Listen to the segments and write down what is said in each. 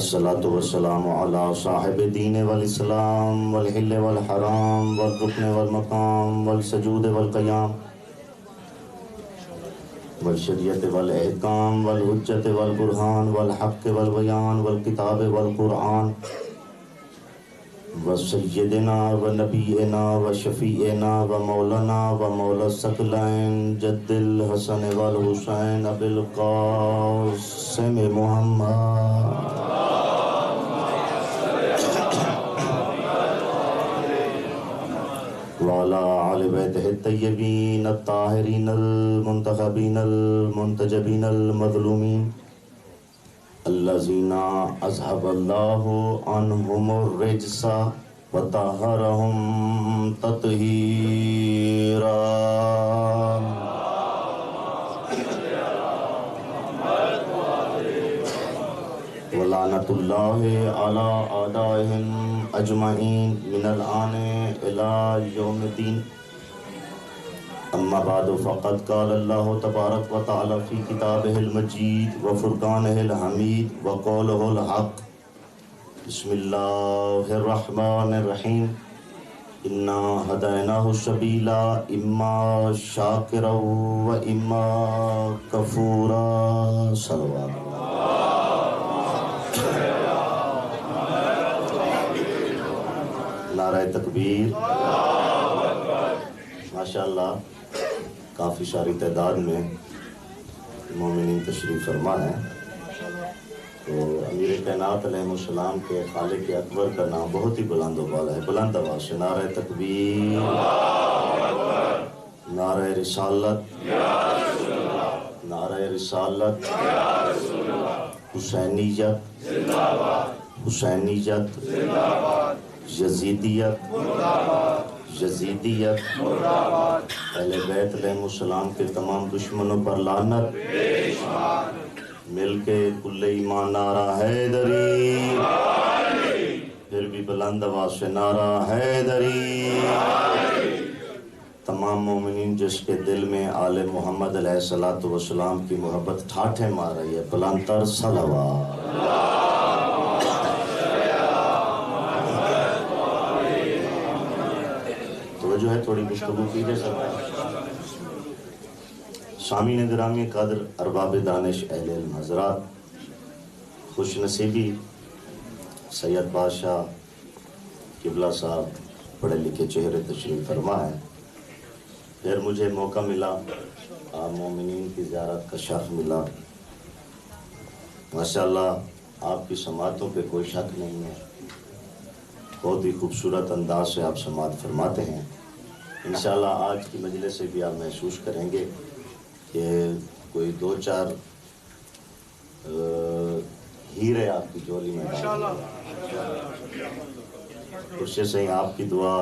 الصلاة والسلام على صاحب الدين والإسلام والحل والحرام والركن والمقام والسجود والقيام والشریعة والإحكام والحجة والبرهان والحق والبيان والكتاب والقرآن وسيدنا ونبينا وشفيعنا ومولانا ومولى الثقلين جد الحسن والحسين أبي القاسم محمد وعلى آل بيته الطيبين الطاهرين المنتخبين المنتجبين المظلومين الذين أذهب الله عنهم الرجس وطهرهم تطهيرا ولعنة الله على أعدائهم أجمعين من الآن إلى يوم الدين أما بعد فقد قال الله تبارك وتعالى في كتابه المجيد وفرقانه الحميد وقوله الحق بسم الله الرحمن الرحيم إنا هديناه السبيل إما شاكرا وإما كفورا صلوات نعرہ تکبیر ماشاءاللہ کافی ساری تعداد میں مومنین تشریف فرما ہے تو امیر کائنات علیہ السلام کے خالق اکبر کا نام بہت ہی بلند و بالا ہے بلند آواز سے نعرہ تکبیر نعرہ رسالت نعرہ رسالت حسینیت حسینیت یزیدیت یزیدیت اہل بیت علیہ السلام کے تمام دشمنوں پر لعنت مل کے کل ایمان نعرہ حیدری پھر بھی بلند آواز سے نعرہ حیدری تمام مومنین جس کے دل میں آل محمد علیہ السلام کی محبت ٹھاٹھے مار رہی ہے بلند تر صلوات جو ہے تھوڑی گفتگو کیجئے سب سامعین گرامی قدر ارباب دانش اہل علم حضرات خوش نصیبی سید بادشاہ قبلہ صاحب پڑھے لکھے چہرے تشریف فرما ہے پھر مجھے موقع ملا آپ مومنین کی زیارت کا شرف ملا ماشاءاللہ آپ کی سماعتوں پہ کوئی شک نہیں ہے بہت ہی خوبصورت انداز سے آپ سماعت فرماتے ہیں انشاءاللہ آج کی مجلس سے بھی آپ محسوس کریں گے کہ کوئی دو چار ہیرے آپ کی جولی میں اس سے صحیح آپ کی دعا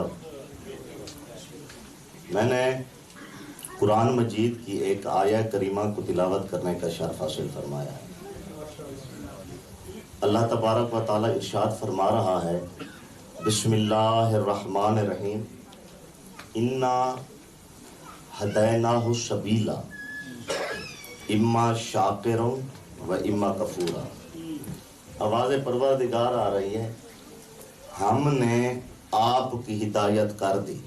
میں نے قرآن مجید کی ایک آیہ کریمہ کو تلاوت کرنے کا شرف حاصل فرمایا ہے اللہ تبارک و تعالی ارشاد فرما رہا ہے بسم اللہ الرحمن الرحیم انا ہدیناہ السبیل اما شاکرا و اما کفورا آواز پروردگار آ رہی ہے ہم نے آپ کی ہدایت کر دی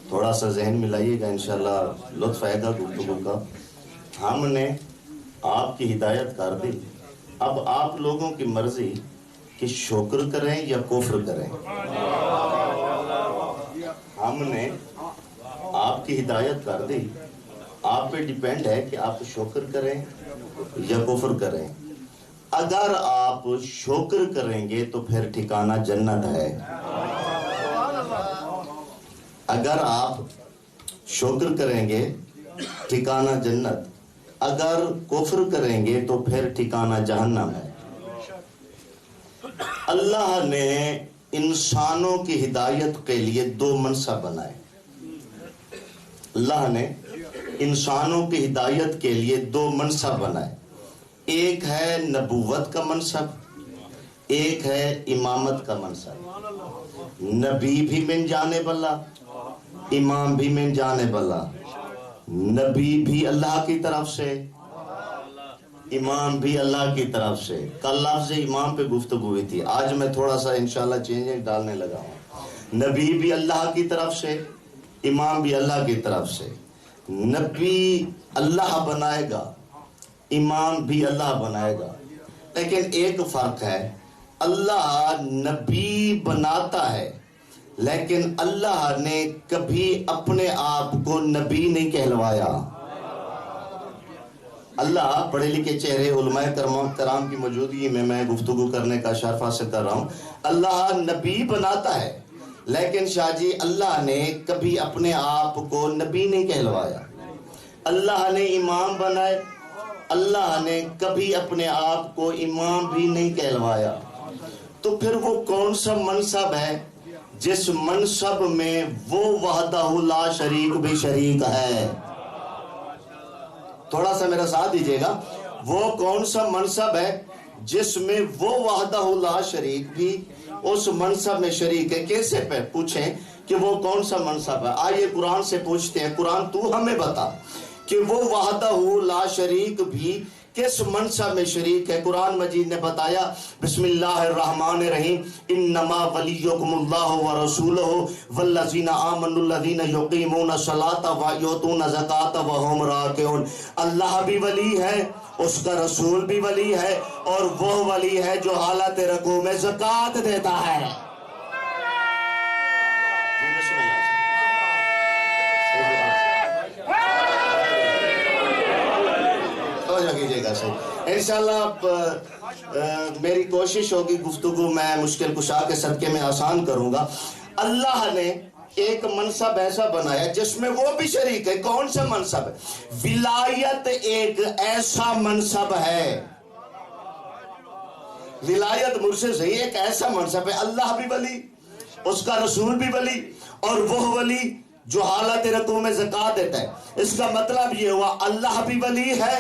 تھوڑا سا ذہن ملائیے گا انشاءاللہ لطف آئے گا گفتگو کا ہم نے آپ کی ہدایت کر دی اب آپ لوگوں کی مرضی کہ شکر کریں یا کفر کریں ہم نے آپ کی ہدایت کر دی آپ پہ ڈیپینڈ ہے کہ آپ شکر کریں یا کفر کریں اگر آپ شکر کریں گے تو پھر ٹھکانہ جنت ہے اگر آپ شکر کریں گے ٹھکانہ جنت اگر کفر کریں گے تو پھر ٹھکانہ جہنم ہے اللہ نے انسانوں کی ہدایت کے لیے دو منصب بنائے اللہ نے انسانوں کی ہدایت کے لیے دو منصب بنائے ایک ہے نبوت کا منصب ایک ہے امامت کا منصب نبی بھی من جانب اللہ امام بھی من جانب اللہ نبی بھی اللہ کی طرف سے امام بھی اللہ کی طرف سے. کل لفظ امام پہ گفتگو ہوئی تھی, آج میں تھوڑا سا انشاءاللہ چینج ڈالنے لگا ہوں. نبی بھی اللہ کی طرف سے, امام بھی اللہ کی طرف سے. نبی اللہ بنائے گا, امام بھی اللہ بنائے گا, لیکن ایک فرق ہے, اللہ نبی بناتا ہے لیکن اللہ نے کبھی اپنے آپ کو نبی نہیں کہلوایا. اللہ پڑھے لکھے چہرے علماء کرام کی موجودگی میں گفتگو کرنے کا شرف حاصل کر رہا ہوں. اللہ نبی بناتا ہے لیکن شاہ جی اللہ نے کبھی اپنے آپ کو نبی نہیں کہلوایا. اللہ نے امام بنائے, اللہ نے کبھی اپنے آپ کو امام بھی نہیں کہلوایا. تو پھر وہ کون سا منصب ہے جس منصب میں وہ وحدہ لا شریک بھی شریک ہے؟ تھوڑا سا میرا ساتھ دیجئے گا. وہ کون سا منصب ہے جس میں وہ وحدہ لا شریک بھی اس منصب میں شریک ہے؟ کیسے پہ پوچھیں کہ وہ کون سا منصب ہے؟ آئیے قرآن سے پوچھتے ہیں, قرآن تو ہمیں بتا کہ وہ وحدہ لا شریک بھی کس منصب میں شریک ہے. قرآن مجید نے بتایا, بسم اللہ الرحمن الرحیم, انما ولیکم اللہ ورسولہ والذین آمنوا الذین یقیمون الصلاۃ ویؤتون الزکاۃ وہم راکعون. اللہ بھی ولی ہے, اس کا رسول بھی ولی ہے, اور وہ ولی ہے جو حالت رکوع میں زکوٰۃ دیتا ہے. انشاءاللہ میری کوشش ہوگی گفتگو میں مشکل کشا کے صدقے میں آسان کروں گا. اللہ نے ایک منصب ایسا بنایا جس میں وہ بھی شریک ہے. کون سا منصب ہے؟ ولایت ایک ایسا منصب ہے, ولایت مرشد سے ایک ایسا منصب ہے. اللہ بھی ولی, اس کا رسول بھی ولی, اور وہ ولی جو حالت رکوع میں زکوٰۃ دیتا ہے. اس کا مطلب یہ ہوا اللہ بھی ولی ہے,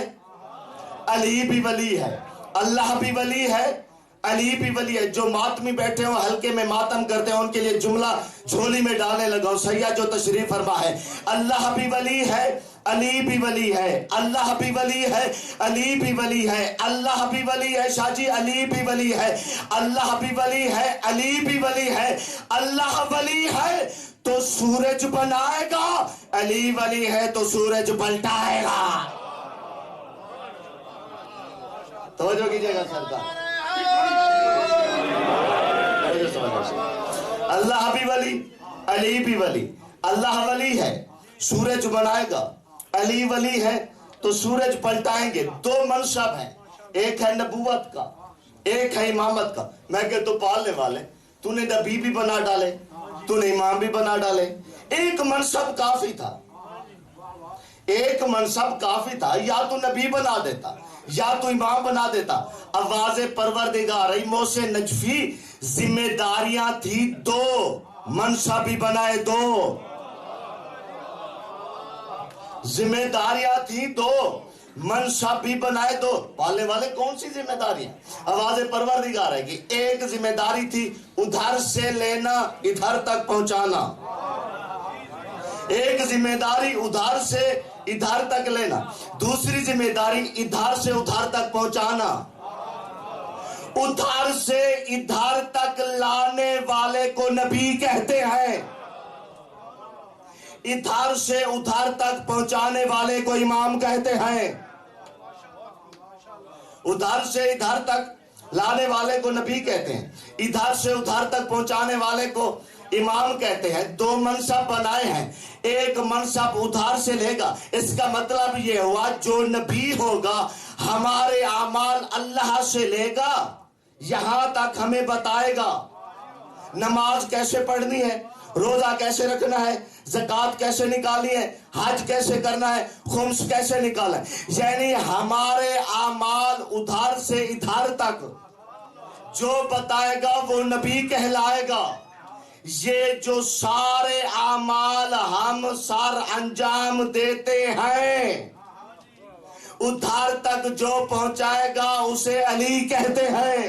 علی بھی ولی ہے. اللہ بھی ولی ہے, علی بھی ولی ہے. جو ماتمی بیٹھے ہوں حلقے میں ماتم کرتے ہیں ان کے لیے جملہ جھولی میں ڈالنے لگا ہوں. سیاح جو تشریف فرما ہے, اللہ بھی ولی ہے, علی بھی ولی ہے. اللہ بھی ولی ہے, علی بھی ولی ہے. اللہ بھی ولی ہے شاہ جی, علی بھی ولی ہے. اللہ بھی ولی ہے, علی بھی ولی ہے. اللہ ولی ہے تو سورج بنائے گا, علی ولی ہے تو سورج پلٹائے گا. توجہ کیجئے گا سرکار. اللہ بھی ولی, علی بھی ولی. اللہ ولی ہے, سورج بنائے گا. علی ولی ہے تو سورج پلٹائیں گے. دو منصب ہیں, ایک ہے نبوت کا, ایک ہے امامت کا. میں کہ تو پالنے والے, تو نے نبی بھی بنا ڈالے, تو نے امام بھی بنا ڈالے. ایک منصب کافی تھا, ایک منصب کافی تھا. یا تو نبی بنا دیتا یا تو امام بنا دیتا. آواز پروردگار موسیٰ نجفی, ذمہ داریاں تھی دو, منصب بھی بنائے دو. ذمہ داریاں تھی دو, منصب بھی بنائے دو. پالنے والے کون سی ذمہ داریاں؟ آواز پروردگار ہے کہ ایک ذمہ داری تھی ادھر سے لینا ادھر تک پہنچانا, ایک ذمہ داری ادھر سے ادھر تک لینا, دوسری ذمہ داری ادھر سے ادھر تک پہنچانا. ادھر سے ادھر تک لانے والے کو نبی کہتے ہیں, ادھر سے ادھر تک پہنچانے والے کو امام کہتے ہیں. ادھر سے ادھر تک لانے والے کو نبی کہتے ہیں, ادھر سے ادھر تک پہنچانے والے کو امام کہتے ہیں. دو منصب بنائے ہیں, ایک منصب ادھار سے لے گا. اس کا مطلب یہ ہوا جو نبی ہوگا ہمارے اعمال اللہ سے لے گا, یہاں تک ہمیں بتائے گا نماز کیسے پڑھنی ہے, روزہ کیسے رکھنا ہے, زکوٰۃ کیسے نکالنی ہے, حج کیسے کرنا ہے, خمس کیسے نکالنا ہے. یعنی ہمارے اعمال ادھار سے ادھر تک جو بتائے گا وہ نبی کہلائے گا. یہ جو سارے اعمال ہم سر انجام دیتے ہیں ادھر تک جو پہنچائے گا اسے علی کہتے ہیں.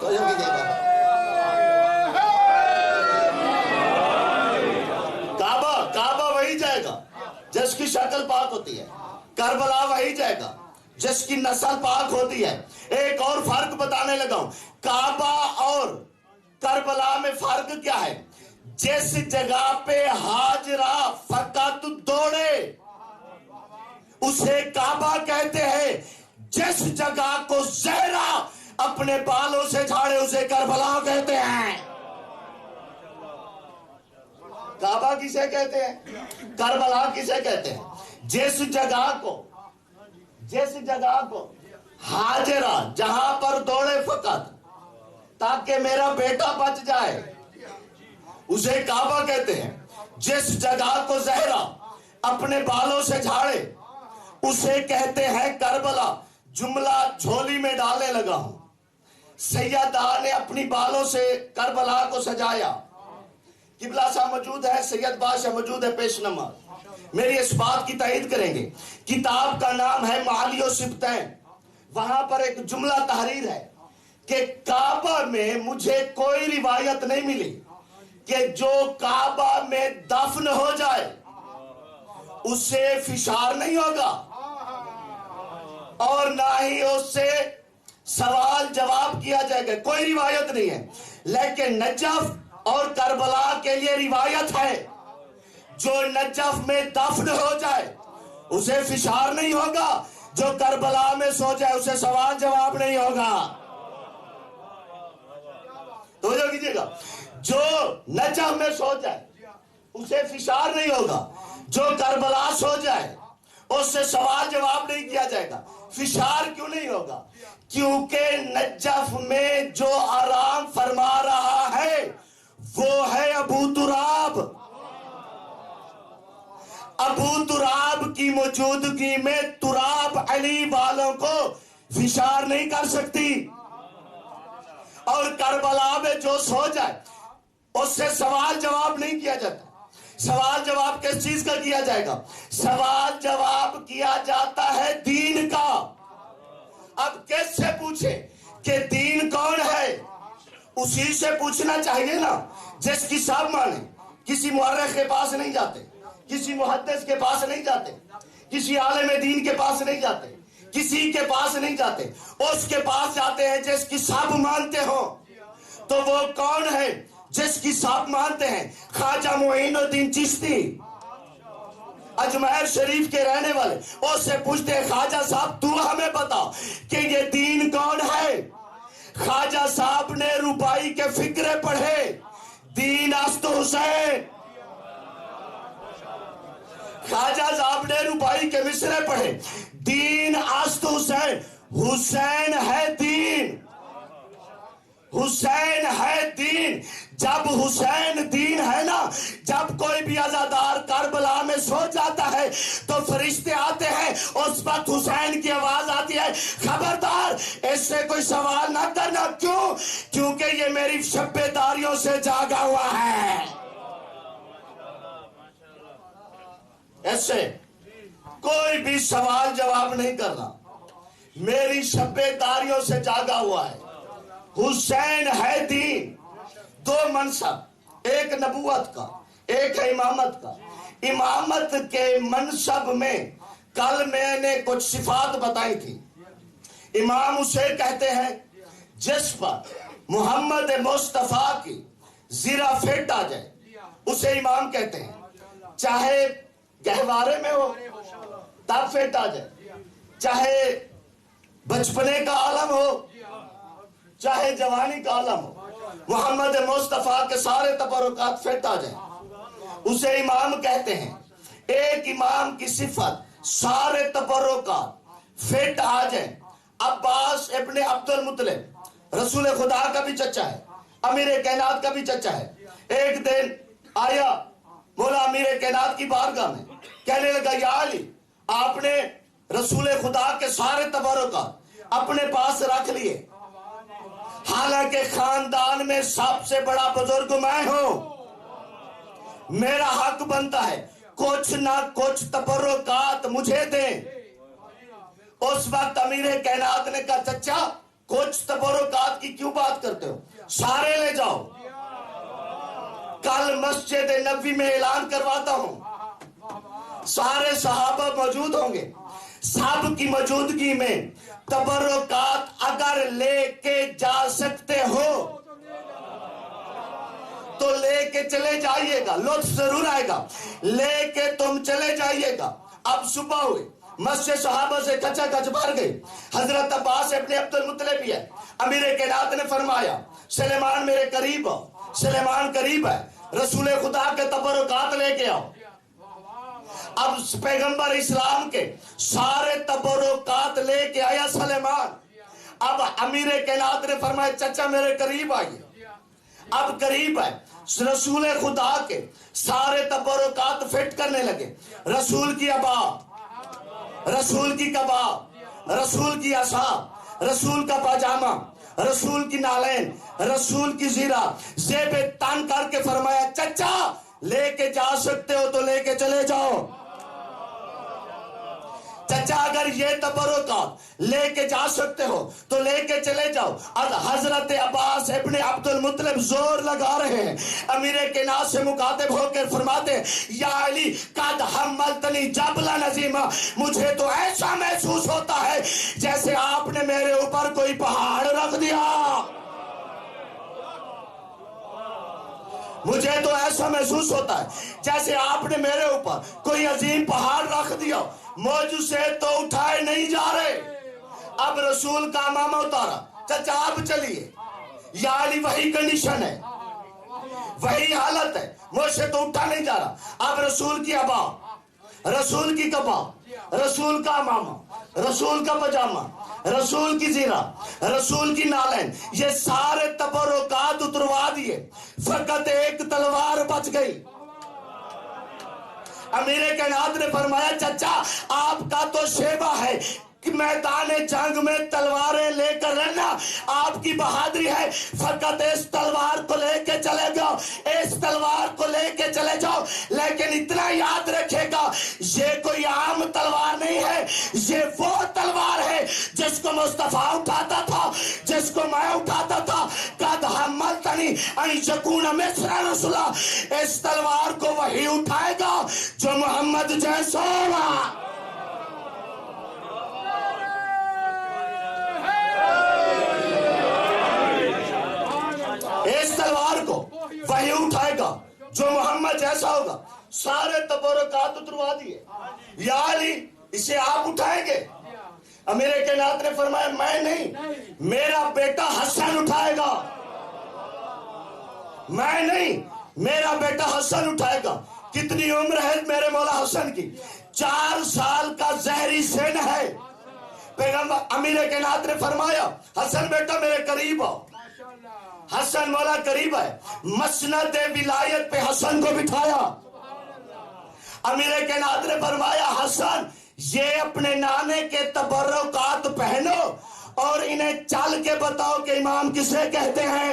تو جو بھی دے گا کعبہ وہی جائے گا جس کی شکل پاک ہوتی ہے، کربلا وہی جائے گا جس کی نسل پاک ہوتی ہے۔ ایک اور فرق بتانے لگا ہوں، کعبہ اور کربلا میں فرق کیا ہے؟ جس جگہ پہ ہاجرہ فقط دوڑے اسے کعبہ کہتے ہیں، جس جگہ کو زہرا اپنے بالوں سے جھاڑے اسے کربلا کہتے ہیں۔ کعبہ کسے کہتے ہیں؟ کربلا کسے کہتے ہیں؟ جس جگہ کو ہاجرہ جہاں پر دوڑے فقط تاکہ میرا بیٹا بچ جائے اسے کعبہ کہتے ہیں۔ جس جگہ کو زہرا اپنے بالوں سے جھاڑے اسے کہتے ہیں کربلا۔ جملہ جھولی میں ڈالنے لگا ہوں۔ سیدہ نے اپنی بالوں سے کربلا کو سجایا۔ قبلہ صاحب موجود ہے، سید بادشاہ موجود ہے، پیش نماز میری اس بات کی تائید کریں گے۔ کتاب کا نام ہے معالی و سبتین، وہاں پر ایک جملہ تحریر ہے کہ کعبہ میں مجھے کوئی روایت نہیں ملی کہ جو کعبہ میں دفن ہو جائے اسے فشار نہیں ہوگا اور نہ ہی اس سے سوال جواب کیا جائے گا، کوئی روایت نہیں ہے۔ لیکن نجف اور کربلا کے لیے روایت ہے، جو نجف میں دفن ہو جائے اسے فشار نہیں ہوگا، جو کربلا میں سو جائے اسے سوال جواب نہیں ہوگا۔ توجہ کیجئے گا، جو نجف میں سو جائے اسے فشار نہیں ہوگا، جو کربلا سو جائے اس سے سوال جواب نہیں کیا جائے گا۔ فشار کیوں نہیں ہوگا؟ کیونکہ نجف میں جو آرام فرما رہا ہے وہ ہے ابو تراب۔ ابو تراب کی موجودگی میں تراب علی والوں کو فشار نہیں کر سکتی، اور کربلا میں جو سو جائے اس سے سوال جواب نہیں کیا جاتا۔ سوال جواب کس چیز کا کیا جائے گا؟ سوال جواب کیا جاتا ہے دین کا۔ اب کس سے پوچھے کہ دین کون ہے؟ اسی سے پوچھنا چاہیے نا جس کی سب مانے۔ کسی مورخ کے پاس نہیں جاتے، کسی محدث کے پاس نہیں جاتے، کسی عالم دین کے پاس نہیں جاتے، کسی کے پاس نہیں جاتے، اس کے پاس جاتے ہیں جس کی سب مانتے ہو۔ تو وہ کون ہے جس کی سب مانتے ہیں؟ خواجہ معین الدین چشتی، اجمیر شریف کے رہنے والے۔ اس سے پوچھتے ہیں خواجہ صاحب تو ہمیں بتا کہ یہ دین کون ہے؟ خواجہ صاحب نے روپائی کے فقرے پڑھے، دین است حسین۔ خواجہ صاحب نے روپائی کے مصرے پڑھے، دین است حسین۔ حسین ہے دین، حسین ہے دین۔ جب حسین دین ہے نا، جب کوئی بھی عزادار کربلا میں سو جاتا ہے تو فرشتے آتے ہیں، اس وقت حسین کی آواز آتی ہے خبردار اس سے کوئی سوال نہ کرنا۔ کیوں؟ کیونکہ یہ میری شب بیداریوں سے جاگا ہوا ہے۔ اس سے کوئی بھی سوال جواب نہیں کرنا، میری شب بیداریوں سے جاگا ہوا ہے۔ حسین ہے دین۔ دو منصب، ایک نبوت کا، ایک ہے امامت کا۔ امامت کے منصب میں کل میں نے کچھ صفات بتائی تھی۔ امام اسے کہتے ہیں جس پر محمد مصطفیٰ کی زرہ فٹ آ جائے اسے امام کہتے ہیں، چاہے گہوارے میں ہو تب فٹ آ جائے، چاہے بچپنے کا عالم ہو چاہے جوانی کا عالم ہو، محمد مصطفیٰ کے سارے تبرکات فٹ آ جائیں اسے امام کہتے ہیں۔ ایک امام کی صفت سارے تبرکات فٹ آ جائیں۔ عباس ابن عبد المطلب رسول خدا کا بھی چچا ہے، امیر کائنات کا بھی چچا ہے۔ ایک دن آیا مولا امیر کائنات کی بارگاہ میں، کہنے لگا یا علی، آپ نے رسول خدا کے سارے تبرکات اپنے پاس رکھ لیے، حالانکہ خاندان میں سب سے بڑا بزرگ میں ہوں، میرا حق بنتا ہے کچھ نہ کچھ تبرکات مجھے دیں۔ اس وقت امیر کائنات نے کہا چچا کچھ تبرکات کی کیوں بات کرتے ہو؟ سارے لے جاؤ، کل مسجد نبوی میں اعلان کرواتا ہوں، سارے صحابہ موجود ہوں گے، سب کی موجودگی میں تبرکات اگر لے کے جا سکتے ہو تو لے کے چلے جائیے گا، لطف ضرور آئے گا، لے کے تم چلے جائیے گا۔ اب صبح ہوئی، مسجد صحابہ سے کچا کچ بھر گئی، حضرت عباس ابن عبد المطلب بھی ہے، امیر کائنات نے فرمایا سلیمان میرے قریب آؤ، سلیمان قریب ہے، رسول خدا کے تبرکات لے کے آؤ۔ اب پیغمبر اسلام کے سارے تبرکات لے کے آیا سلیمان۔ اب امیر کائنات نے فرمایا چچا میرے قریب آئیے۔ اب قریب ہے، رسول خدا کے سارے تبرکات فٹ کرنے لگے، رسول کی عبا، رسول کی قبا، رسول کی عصا، رسول کا پاجامہ، رسول کی نالین، رسول کی زیرہ، زیب تن کر کے فرمایا چچا لے کے جا سکتے ہو تو لے کے چلے جاؤ۔ چچا اگر یہ تبرکات لے کے جا سکتے ہو تو لے کے چلے جاؤ۔ اب حضرت عباس ابن عبد المطلب زور لگا رہے ہیں، امیر کائنات سے مخاطب ہو کر فرماتے ہیں یا علی قد حملتنی جبلا نظیما، مجھے تو ایسا محسوس ہوتا ہے جیسے آپ نے میرے اوپر کوئی پہاڑ رکھ دیا، مجھے تو ایسا محسوس ہوتا ہے جیسے آپ نے میرے اوپر کوئی عظیم پہاڑ رکھ دیا، موج سے تو اٹھائے نہیں جا رہے۔ اب رسول کا امامہ اتارا، چچا آپ چلیے، یا علی وہی کنڈیشن ہے، وہی حالت ہے، موج سے تو اٹھا نہیں جا رہا۔ اب رسول کی عبا، رسول کی قبا، رسول کا امامہ، رسول کا پجامہ، رسول کی زیرہ، رسول کی نالین، یہ سارے تبرکات اتروا دیے، فقط ایک تلوار بچ گئی۔ امیر کائنات نے فرمایا چچا آپ کا تو شیبہ ہے کہ میدان جنگ میں تلواریں لے کر رہنا آپ کی بہادری ہے، فقط اس تلوار کو لے کے چلے جاؤ، اس تلوار کو لے کے چلے جاؤ، لیکن اتنا یاد رکھے گا یہ کوئی عام تلوار نہیں ہے، یہ وہ تلوار ہے جس کو مصطفیٰ اٹھاتا تھا، جس کو میں اٹھاتا تھا، قد حملتنی ان یکون مثل رسول اللہ، اس تلوار کو وہی اٹھائے گا جو محمد جیسا ہوگا۔ اس تلوار کو وہی اٹھائے گا جو محمد جیسا ہوگا۔ سارے تبرکات اتروا دیے، یا علی اسے آپ اٹھائیں گے؟ امیر کائنات نے فرمایا میں نہیں، میرا بیٹا حسن اٹھائے گا، میں نہیں، میرا بیٹا حسن اٹھائے گا۔ کتنی عمر ہے میرے مولا حسن کی؟ 4 سال کا زہری سن ہے۔ پیغمبر امیر کائنات نے فرمایا حسن بیٹا میرے قریب آؤ، حسن مولا قریب ہے، مسند ولایت پہ حسن کو بٹھایا۔ امیر کائنات نے فرمایا حسن یہ اپنے نانے کے تبرکات پہنو اور انہیں چل کے بتاؤ کہ امام کسے کہتے ہیں،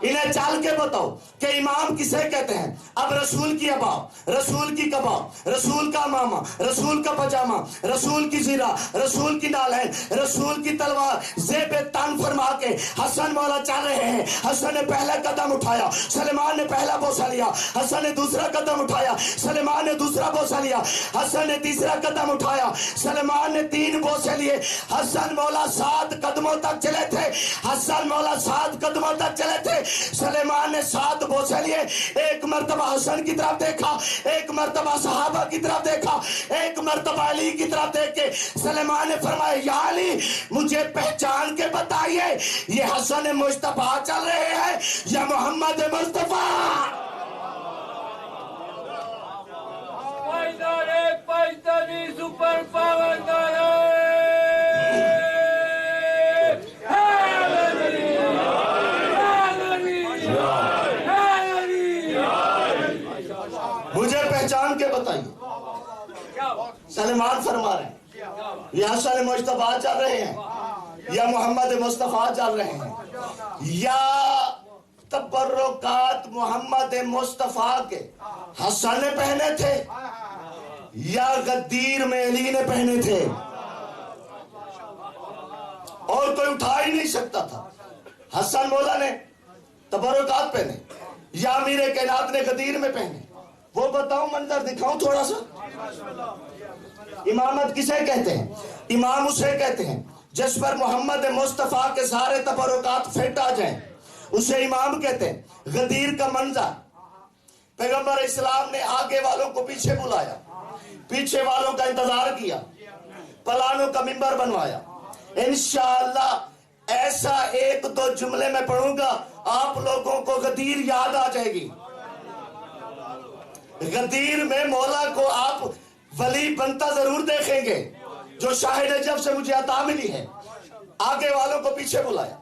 انہیں چل کے بتاؤ کہ امام کسے کہتے ہیں۔ اب رسول کی عبا، رسول کی قبا، رسول کا امامہ، رسول کا پجامہ، رسول کی زیرہ، رسول کی نالین، رسول کی تلوار، زیب تن فرما کے حسن مولا چل رہے ہیں۔ حسن نے پہلا قدم اٹھایا، سلیمان نے پہلا بوسہ لیا، حسن نے دوسرا قدم اٹھایا، سلیمان نے دوسرا بوسہ لیا، حسن نے تیسرا قدم اٹھایا، سلیمان نے 3 بوسے لیے، حسن مولا 7 قدموں تک چلے تھے، حسن مولا 7 قدموں تک چلے تھے، سلیمان نے 7 بوسے لیے۔ ایک مرتبہ حسن کی طرف دیکھا، ایک مرتبہ صحابہ کی طرف دیکھا، ایک مرتبہ علی کی طرف دیکھ کے سلیمان نے فرمایا یا علی مجھے پہچان کے بتائیے یہ حسن مصطفیٰ چل رہے ہیں یا محمد مصطفیٰ؟ سپر پاور مجھے پہچان کے بتائیے۔ سلیمان فرما رہے ہیں یہ حسن مصطفیٰ چل رہے ہیں یا محمد مصطفیٰ چل رہے ہیں، یا تبرکات محمد مصطفیٰ کے حسن نے پہنے تھے یا غدیر میں علی نے پہنے تھے؟ اور کوئی اٹھا ہی نہیں سکتا تھا. حسن مولا نے تبرکات پہنے یا امیر کائنات نے غدیر میں پہنے. وہ بتاؤں منظر دکھاؤں تھوڑا سا. امامت کسے کہتے ہیں؟ امام اسے کہتے ہیں جس پر محمد مصطفیٰ کے سارے تبرکات فٹ آ جائیں اسے امام کہتے ہیں. غدیر کا منظر پیغمبر اسلام نے آگے والوں کو پیچھے بلایا, پیچھے والوں کا انتظار کیا, پلانوں کا منبر بنوایا. انشاءاللہ ایسا ایک دو جملے میں پڑھوں گا آپ لوگوں کو غدیر یاد آ جائے گی. غدیر میں مولا کو آپ ولی بنتا ضرور دیکھیں گے جو شاہ نجف سے مجھے عطا ملی ہے. آگے والوں کو پیچھے بلایا,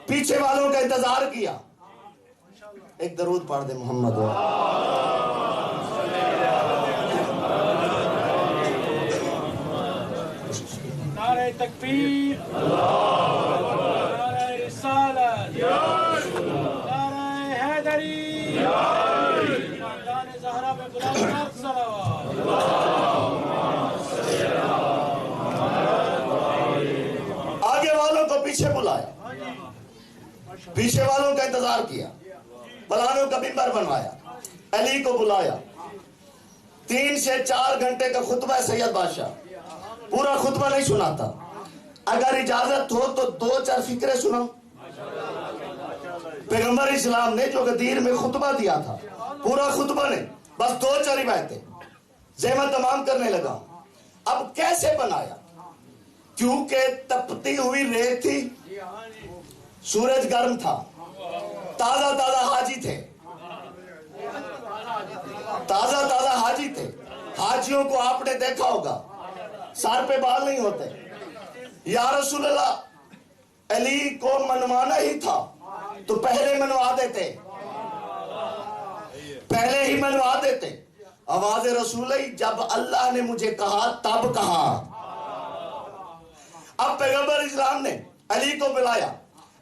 پیچھے والوں کا انتظار کیا. ایک درود پڑھ دے محمد. نعرہ تکبیر, نعرہ رسالت, نعرہ حیدری, خاندان زہرا پہ بلند صلوات. آگے والوں کو پیچھے بلایا, پیچھے والوں کا انتظار کیا, پلانوں کا منبر بنوایا, علی کو بلایا. 3 سے 4 گھنٹے کا خطبہ ہے سید بادشاہ, پورا خطبہ نہیں سناتا. اگر اجازت ہو تو 2-4 فکرے سناؤں. پیغمبر اسلام نے جو غدیر میں خطبہ دیا تھا پورا خطبہ نہیں, بس 2-4 باتیں ذہن تمام کرنے لگا. اب کیسے بنایا؟ کیونکہ تپتی ہوئی ریت تھی, سورج گرم تھا, تازہ تازہ حاجی تھے, تازہ تازہ حاجی تھے. حاجیوں کو آپ نے دیکھا ہوگا سر پہ بال نہیں ہوتے. یا رسول اللہ علی کو منوانا ہی تھا تو پہلے منوا دیتے, پہلے ہی منوا دیتے. آواز رسول جب اللہ نے مجھے کہا تب کہا. اب پیغمبر اسلام نے علی کو بلایا,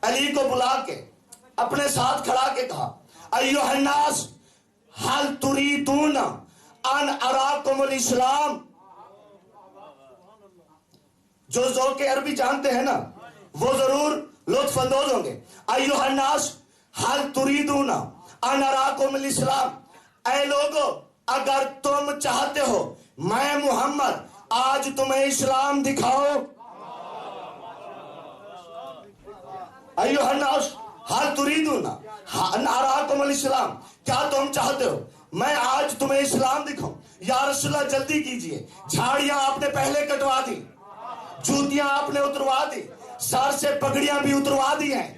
علی کو بلا کے اپنے ساتھ کھڑا کے کہا ایھا الناس هل تريدون ان اراکم الاسلام. جو ذوق عربی جانتے ہیں نا وہ ضرور لطف اندوز ہوں گے. ایھا الناس هل تريدون ان اراکم الاسلام. اے لوگو اگر تم چاہتے ہو میں محمد آج تمہیں اسلام دکھاؤں. ایھا الناس هل تريدون ان اراکم الاسلام. کیا تم چاہتے ہو میں آج تمہیں اسلام دکھاؤں؟ یا رسول اللہ جلدی کیجئے, جھاڑیاں آپ نے پہلے کٹوا دی, جوتیاں آپ نے اتروا دی, سر سے پگڑیاں بھی اتروا دی ہیں,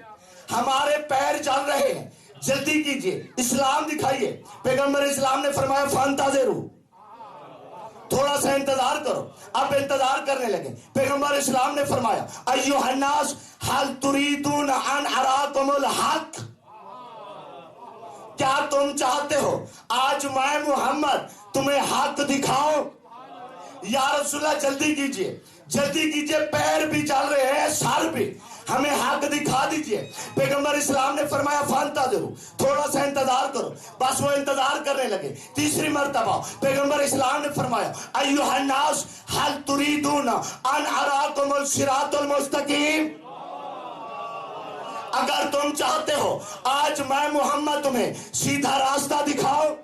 ہمارے پیر چل رہے ہیں, جلدی کیجئے اسلام دکھائیے. پیغمبر اسلام نے فرمایا فانتظروا, تھوڑا سا انتظار کرو. اب انتظار کرنے لگے. پیغمبر اسلام نے فرمایا ایھا الناس هل تريدون ان اراکم الحق. کیا تم چاہتے ہو آج میں محمد تمہیں حق دکھاؤں؟ یا رسول اللہ جلدی کیجئے, جلدی کیجئے, پیر بھی چل رہے ہیں سر بھی, ہمیں حق دکھا دیجئے. پیغمبر اسلام نے فرمایا فانتظروا, تھوڑا سا انتظار کرو. بس وہ انتظار کرنے لگے. تیسری مرتبہ پیغمبر اسلام نے فرمایا ایھا الناس هل تريدون ان اراکم الصراط المستقیم. اگر تم چاہتے ہو آج میں محمد تمہیں سیدھا راستہ دکھاؤں.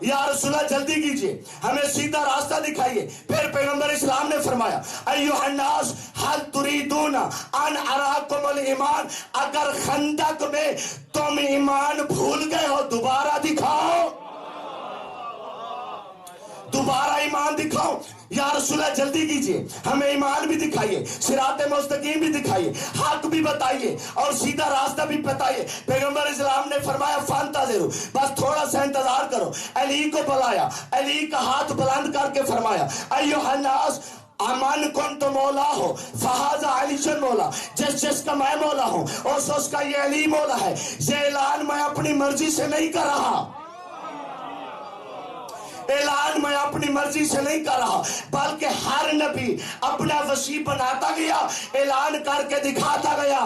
یا رسول اللہ جلدی کیجئے, ہمیں سیدھا راستہ دکھائیے. پھر پیغمبر اسلام نے فرمایا ایھا الناس هل تريدون ان اراکم الایمان. اگر خندق میں تم ایمان بھول گئے ہو دوبارہ دکھاؤ, دوبارہ ایمان دکھاؤ. یا رسول اللہ جلدی کیجئے, ہمیں ایمان بھی دکھائیے, صراط مستقیم بھی دکھائیے, حق بھی بتائیے اور سیدھا راستہ بھی بتائیے. پیغمبر اسلام نے فرمایا فانتظروا, بس تھوڑا سا انتظار کرو. علی کو بلایا, علی کا ہاتھ بلند کر کے فرمایا ایھا الناس امان کنت مولا ہو فہذا علی مولا. جس کا میں مولا ہوں اس کا یہ علی مولا ہے. یہ اعلان میں اپنی مرضی سے نہیں کر رہا, اعلان میں اپنی مرضی سے نہیں کر رہا, بلکہ ہر نبی اپنا وسیع بناتا گیا, اعلان کر کے دکھاتا گیا.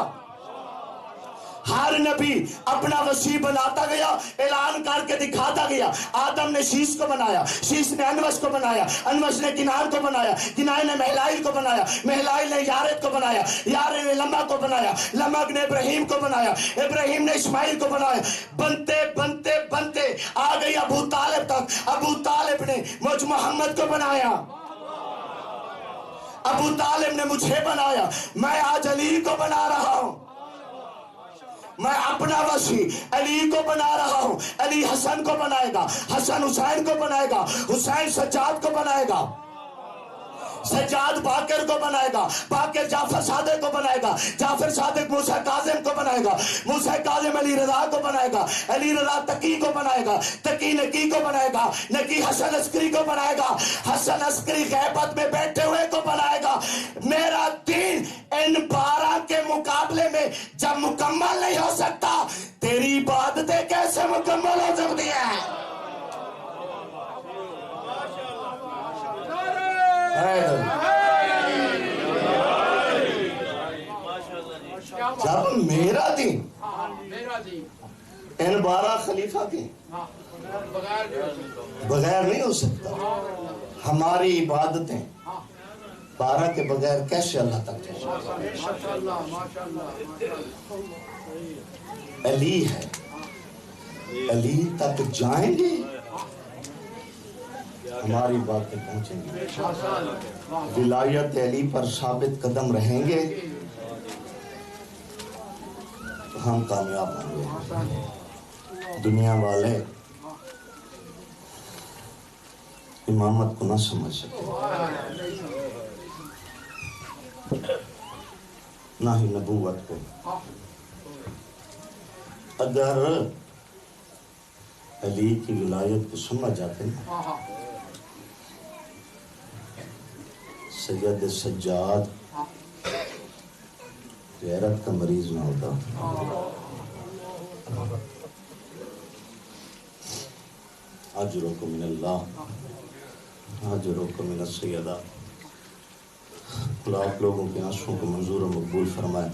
ہر نبی اپنا وسیع بناتا گیا، اعلان کر کے دکھاتا گیا۔ آدم نے شیش کو بنایا، شیش نے انوش کو بنایا، انوش نے کنان کو بنایا، کنان نے مہلائل کو بنایا، مہلائل نے یارد کو بنایا، یارد نے لمح کو بنایا، لمح نے ابراہیم کو بنایا، ابراہیم نے اسماعیل کو بنایا۔ بنتے بنتے بنتے آ گئی ابو طالب تک، ابو طالب نے مجھ محمد کو بنایا، ابو طالب نے مجھے بنایا، میں آج علی کو بنا رہا ہوں، میں اپنا وسیع علی کو بنا رہا ہوں۔ علی حسن کو بنائے گا، حسن حسین کو بنائے گا، حسین سجاد کو بنائے گا، سجاد باقر کو بنائے گا، باقر جعفر صادق کو بنائے گا، جعفر صادق موسیٰ کاظم کو بنائے گا، موسیٰ کاظم علی رضا کو بنائے گا، علی رضا تقی کو بنائے گا، تقی نقی کو بنائے گا، نقی حسن عسکری کو بنائے گا، حسن عسکری غیبت میں بیٹھے ہوئے کو بنائے گا۔ میرا دین ان 12 کے مقابلے میں جب مکمل نہیں ہو سکتا، تیری عبادتیں کیسے مکمل ہو سکتی ہیں؟ جب میرا دین ان 12 خلیفہ کے بغیر نہیں ہو سکتا، ہماری عبادتیں 12 کے بغیر کیسے اللہ تک جائیں؟ علی ہے، علی تک جائیں گے ہماری باتیں پہنچیں گی، ولایت علی پر ثابت قدم رہیں گے تو ہم کامیاب ہوں گے۔ دنیا والے امامت کو نہ سمجھ سکے، نہ ہی نبوت کو۔ اگر علی کی ولایت کو سمجھ جاتے نا، سید سجاد غیرت کا مریض نہ ہوتا۔ اجرکم من اللہ، اجرکم من السیدہ۔ آپ لوگوں کے آنسوؤں کو منظور و مقبول فرمائے۔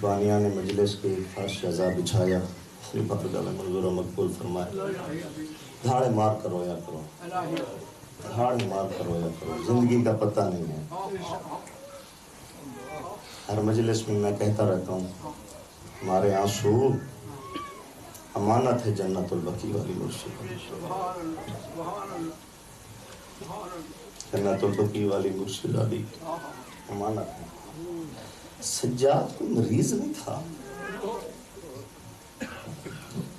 بانیان مجلس کے فرش عزا بچھایا، منظور و مقبول فرمائے۔ دھاڑے مار کر رویا کرو، دھاڑے مار کر رویا کرو، زندگی کا پتہ نہیں ہے۔ ہر مجلس میں میں کہتا رہتا ہوں، ہمارے آنسو امانت ہے جنت البقیع والی مرشد، جنت البقیع والی مرشد علی امانت ہے۔ سجاد کوئی مریض نہیں تھا،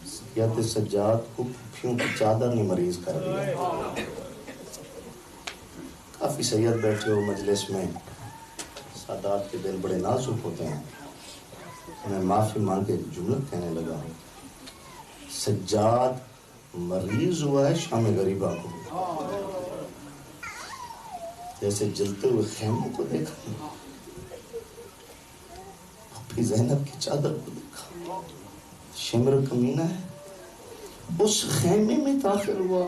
سید سجاد کو پھوپھیوں کی چادر نے مریض کر دیا۔ کافی سید بیٹھے ہو مجلس میں، سادات کے دل بڑے نازک ہوتے ہیں، میں معافی مانگ کے جملہ کہنے لگا۔ سجاد مریض ہوا ہے شام غریبہ کو، جیسے جلتے ہوئے خیموں کو دیکھا، اپنی زینب کی چادر کو دیکھا، شمر کمینہ ہے، اس خیمے میں داخل ہوا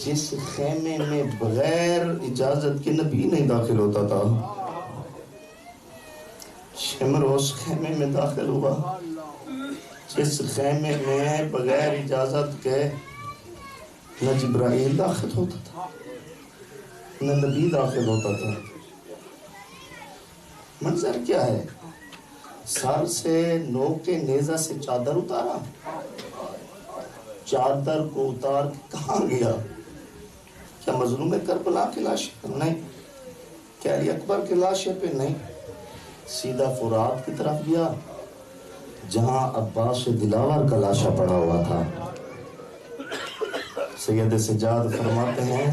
جس خیمے میں بغیر اجازت کے نبی نہیں داخل ہوتا تھا۔ شمر اس خیمے میں داخل ہوا جس خیمے میں بغیر اجازت کے نہ جبرائیل داخل ہوتا تھا نہ نبی داخل ہوتا تھا۔ منظر کیا ہے؟ سر سے نوک کے نیزہ سے چادر اتارا، چادر کو اتار کے کہاں گیا؟ کیا مظلوم کربلا کی لاشیں پر؟ نہیں۔ کیا علی اکبر کی لاشیں پہ؟ نہیں۔ سیدھا فرات کی طرف گیا جہاں عباس دلاور کا لاشا پڑا ہوا تھا۔ سید سجاد فرماتے ہیں،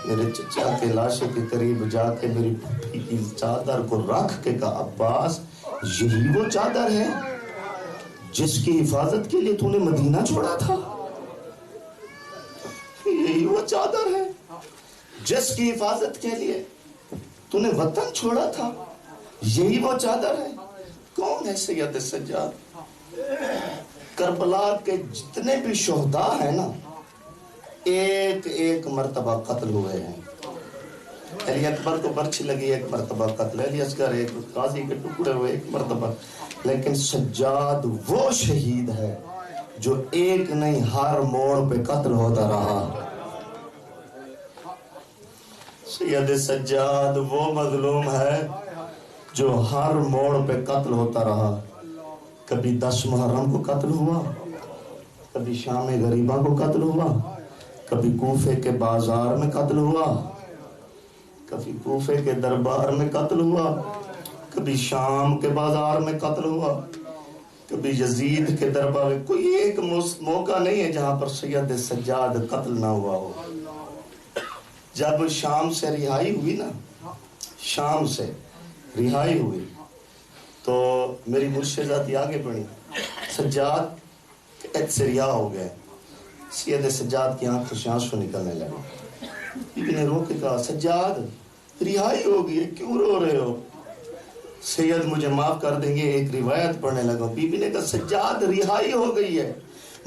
میرے چچا کے لاشے کے قریب جا کے میری پھوپھی کی چادر کو رکھ کے کہا، عباس یہی وہ چادر ہے جس کی حفاظت کے لیے تو نے مدینہ چھوڑا تھا؟ یہی وہ چادر ہے جس کی حفاظت کے لیے تو نے وطن چھوڑا تھا؟ یہی وہ چادر ہے؟ کون ہے سید سجاد؟ کربلا کے جتنے بھی شہداء ہیں نا، ایک ایک مرتبہ قتل ہوئے ہیں، علی اکبر کو برچھی لگی ایک مرتبہ قتل، علی اصغر ایک قاضی کے ٹکڑے ہوئے ایک مرتبہ، لیکن سجاد وہ شہید ہے جو ایک نہیں ہر موڑ پہ قتل ہوتا رہا۔ سید سجاد وہ مظلوم ہے جو ہر موڑ پہ قتل ہوتا رہا۔ کبھی 10 محرم کو قتل ہوا، کبھی شام غریبہ کو قتل ہوا، کبھی کوفے کے بازار میں قتل ہوا، کبھی کوفے کے دربار میں قتل ہوا، کبھی شام کے بازار میں قتل ہوا، کبھی یزید کے دربار میں۔ کوئی ایک موقع نہیں ہے جہاں پر سید سجاد قتل نہ ہوا ہو۔ جب شام سے رہائی ہوئی نا، شام سے رہائی ہوئی تو میری مرشداتی آگے بڑھی، سجاد ایک سے رہا ہو گئے۔ سید سجاد کی آنکھوں سے آنسو نکلنے لگے۔ بیوی نے رو کے کہا سجاد رہائی ہو گئی، کیوں رو رہے ہو؟ سید مجھے معاف کر دیں گے، ایک روایت پڑھنے لگا۔ بیوی نے کہا سجاد رہائی ہو گئی ہے،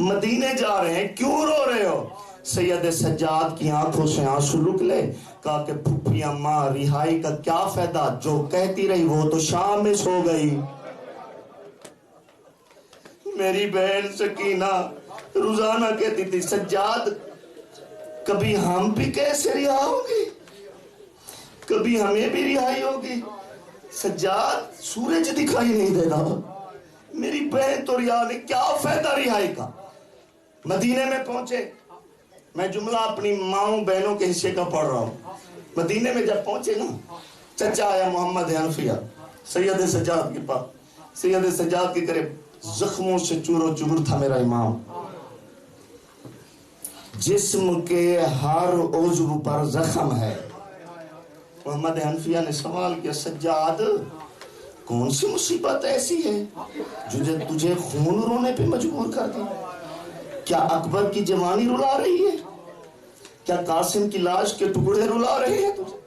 مدینے جا رہے ہیں، کیوں رو رہے ہو؟ سید سجاد کی آنکھوں سے آنسو رک لے، کہا کہ پھپھی اماں رہائی کا کیا فائدہ، جو کہتی رہی وہ تو شام میں سو گئی۔ میری بہن سکینہ روزانہ کہتی تھی سجاد کبھی ہم بھی کیسے رہا ہوگی، کبھی ہمیں بھی رہائی ہوگی۔ سجاد سورج دکھائی نہیں دے رہا، میری بہن تو رہا نہیں، کیا فائدہ رہائی کا۔ مدینے میں پہنچے، میں جملہ اپنی ماؤں بہنوں کے حصے کا پڑھ رہا ہوں۔ مدینے میں جب پہنچے نا، چچا آیا محمد حنفیہ سید سجاد کے پاس، سید سجاد کے قریب، زخموں سے چور و چور تھا میرا امام، جسم کے ہر عضو پر زخم ہے۔ محمد حنفیہ نے سوال کیا سجاد کون سی مصیبت ایسی ہے جو تجھے خون رونے پہ مجبور کر دی؟ کیا اکبر کی جوانی رلا رہی ہے؟ کیا قاسم کی لاش کے ٹکڑے رلا رہے ہیں تجھے؟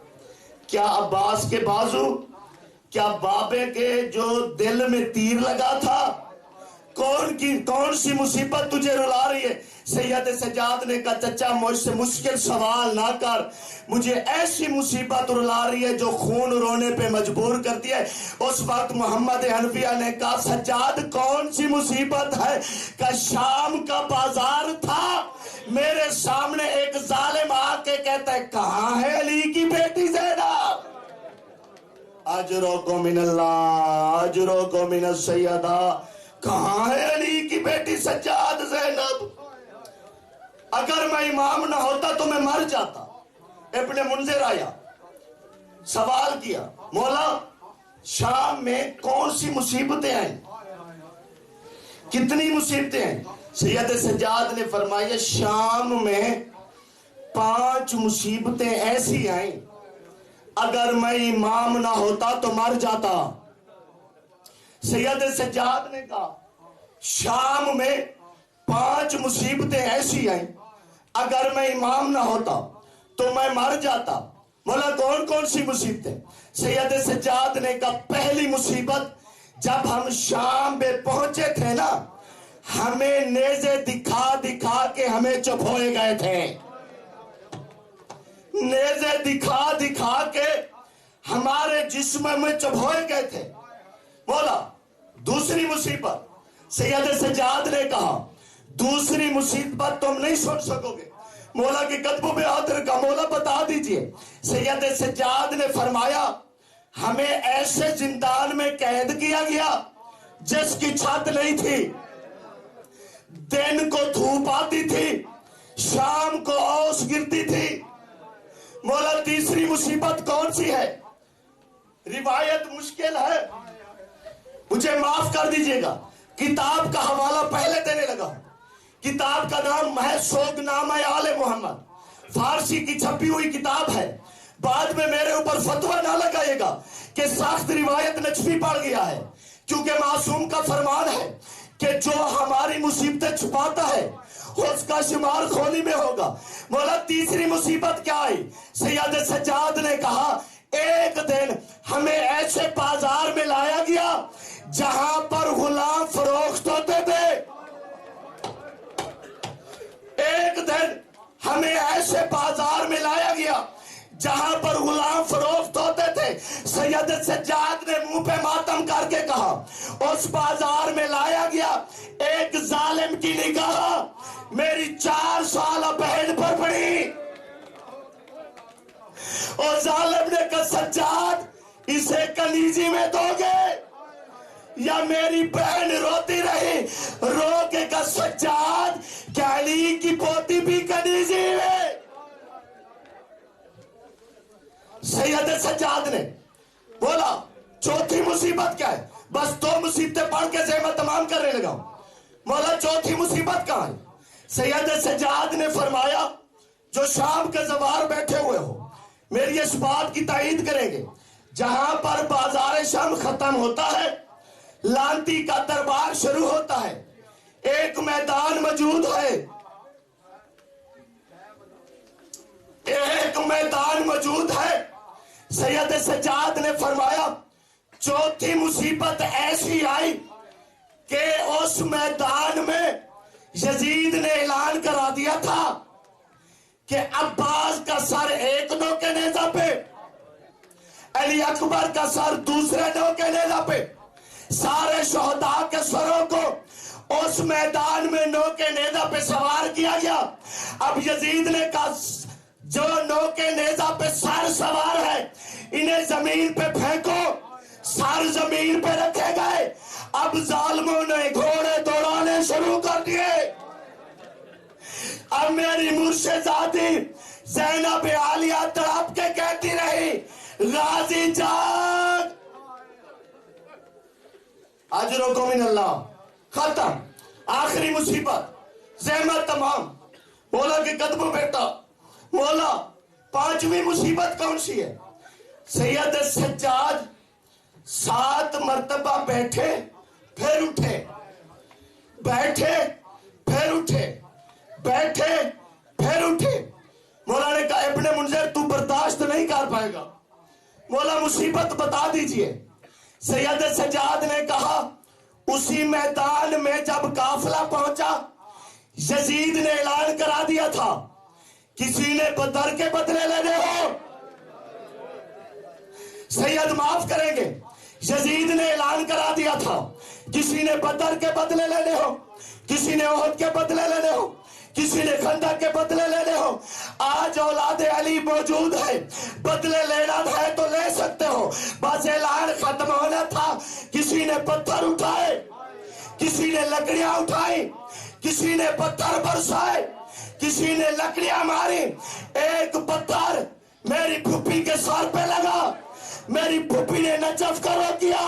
کیا عباس کے بازو؟ کیا بابے کے جو دل میں تیر لگا تھا؟ کون سی مصیبت تجھے رلا رہی ہے؟ سید سجاد نے کہا چچا مجھ سے مشکل سوال نہ کر، مجھے ایسی مصیبت رلا رہی ہے جو خون رونے پہ مجبور کرتی ہے۔ اس وقت محمد حنفیہ نے کہا سجاد کون سی مصیبت ہے؟ کہ شام کا بازار تھا، میرے سامنے ایک ظالم آ کے کہتا ہے کہاں ہے علی کی بیٹی زینب؟ اجرو من اللہ اجرو من السیدہ، کہاں ہے علی کی بیٹی سجاد زینب؟ اگر میں امام نہ ہوتا تو میں مر جاتا۔ ابن منذر آیا، سوال کیا مولا شام میں کون سی مصیبتیں آئیں، کتنی مصیبتیں ہیں؟ سید سجاد نے فرمایا شام میں 5 مصیبتیں ایسی آئیں، اگر میں امام نہ ہوتا تو مر جاتا۔ سید سجاد نے کہا شام میں 5 مصیبتیں ایسی آئیں، اگر میں امام نہ ہوتا تو میں مر جاتا۔ مولا کون سی مصیبتیں؟ سید سجاد نے کہا پہلی مصیبت جب ہم شام میں پہنچے تھے نا، ہمیں نیزے دکھا دکھا کے ہمیں چبھوئے گئے تھے، نیزے دکھا دکھا کے ہمارے جسم میں چبھوئے گئے تھے۔ مولا دوسری مصیبت، سید سجاد نے کہا دوسری مصیبت تم نہیں سن سکو گے۔ مولا کے قدموں میں ہاتھ رکھا، مولا بتا دیجئے۔ سید سجاد نے فرمایا ہمیں ایسے زندان میں قید کیا گیا جس کی چھت نہیں تھی، دن کو دھوپ آتی تھی، شام کو اوس گرتی تھی۔ مولا تیسری مصیبت کون سی ہے؟ روایت مشکل ہے، مجھے معاف کر دیجئے گا، کتاب کا حوالہ پہلے دینے لگا ہوں۔ کتاب کا نام ہے سوگنامہ آل محمد، فارسی کی چھپی ہوئی کتاب ہے۔ بعد میں میرے اوپر فتویٰ نہ لگائے گا کہ سخت روایت نجفی پڑ گیا ہے، کیونکہ معصوم کا فرمان ہے کہ جو ہماری مصیبتیں چھپاتا ہے اس کا شمار کھولی میں ہوگا۔ مولا تیسری مصیبت کیا آئی؟ سید سجاد نے کہا ایک دن ہمیں ایسے بازار میں لایا گیا جہاں پر غلام فروخت ہوتے تھے، ایک دن ہمیں ایسے بازار میں لایا گیا جہاں پر غلام فروخت ہوتے تھے، سید سجاد نے منہ پہ ماتم کر کے کہا اس بازار میں لایا گیا ایک ظالم کی نگاہ میری 4 سالہ بہن پر پڑی، اور ظالم نے کہا سجاد اسے کنیزی میں دو گے یا میری بہن روتی رہی؟ رو کے کہا سجاد کیا علی کی پوتی بھی کنیزی ہے؟ سید سجاد نے بولا چوتھی مصیبت کیا ہے؟ بس 2 مصیبتیں پڑھ کے میں تمام کرنے لگا ہوں۔ مولا چوتھی مصیبت کہاں ہے؟ سید سجاد نے فرمایا جو شام کے زوار بیٹھے ہوئے ہو میری اس بات کی تائید کریں گے، جہاں پر بازار شام ختم ہوتا ہے لانتی کا دربار شروع ہوتا ہے، ایک میدان موجود ہے، ایک میدان موجود ہے۔ سید سجاد نے فرمایا چوتھی مصیبت ایسی آئی کہ اس میدان میں یزید نے اعلان کرا دیا تھا کہ عباس کا سر ایک نو کے نیزہ پہ، علی اکبر کا سر دوسرے نو کے نیزہ پہ، سارے شہداء کے سروں کو اس میدان میں نو کے نیزہ پہ سوار کیا گیا۔ اب یزید نے کہا جو نو کے نیزہ پہ سر سوار ہے انہیں زمین پہ پھینکو، سر زمین پہ رکھے گئے۔ اب ظالموں نے گھوڑے دوڑانے شروع کر دیے۔ اب میری مرشدزادی زینب عالیہ تڑپ کے کہتی رہی غازی جاگ، اجرکم من اللہ۔ ختم، آخری مصیبت، زحمت تمام۔ مولا کے قدموں بیٹا، مولا 5ویں مصیبت کون سی ہے؟ سید سجاد 7 مرتبہ بیٹھے پھر اٹھے، بیٹھے پھر اٹھے، بیٹھے پھر اٹھے۔ مولا نے کہا ابن منذر تو برداشت نہیں کر پائے گا، مولا مصیبت بتا دیجئے۔ سید سجاد نے کہا اسی میدان میں جب قافلہ پہنچا یزید نے اعلان کرا دیا تھا کسی نے بدر کے بدلے لینے ہو سید معاف کریں گے، یزید نے اعلان کرا دیا تھا کسی نے بدر کے بدلے لینے ہو، کسی نے احد کے بدلے لینے ہو، کسی نے خندق کے بدلے لینے ہو، آج اولاد علی موجود ہے، بدلے لینا ہے تو لے سکتے ہو۔ بس اعلان ختم ہونا تھا، کسی نے پتھر اٹھائے، کسی نے لکڑیاں اٹھائی، کسی نے پتھر برسائے، کسی نے لکڑیاں ماری۔ ایک پتھر میری پھوپھی کے سر پہ لگا، میری پھوپھی نے نجف کا رو کیا،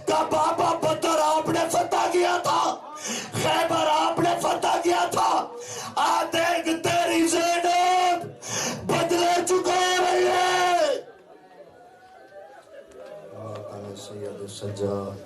کہا بابا بدر آپ نے فتح کیا تھا، خیبر آپ نے فتح کیا تھا، آ دیکھ تیری زینب بدلے چکا رہی ہے۔ سید سجاد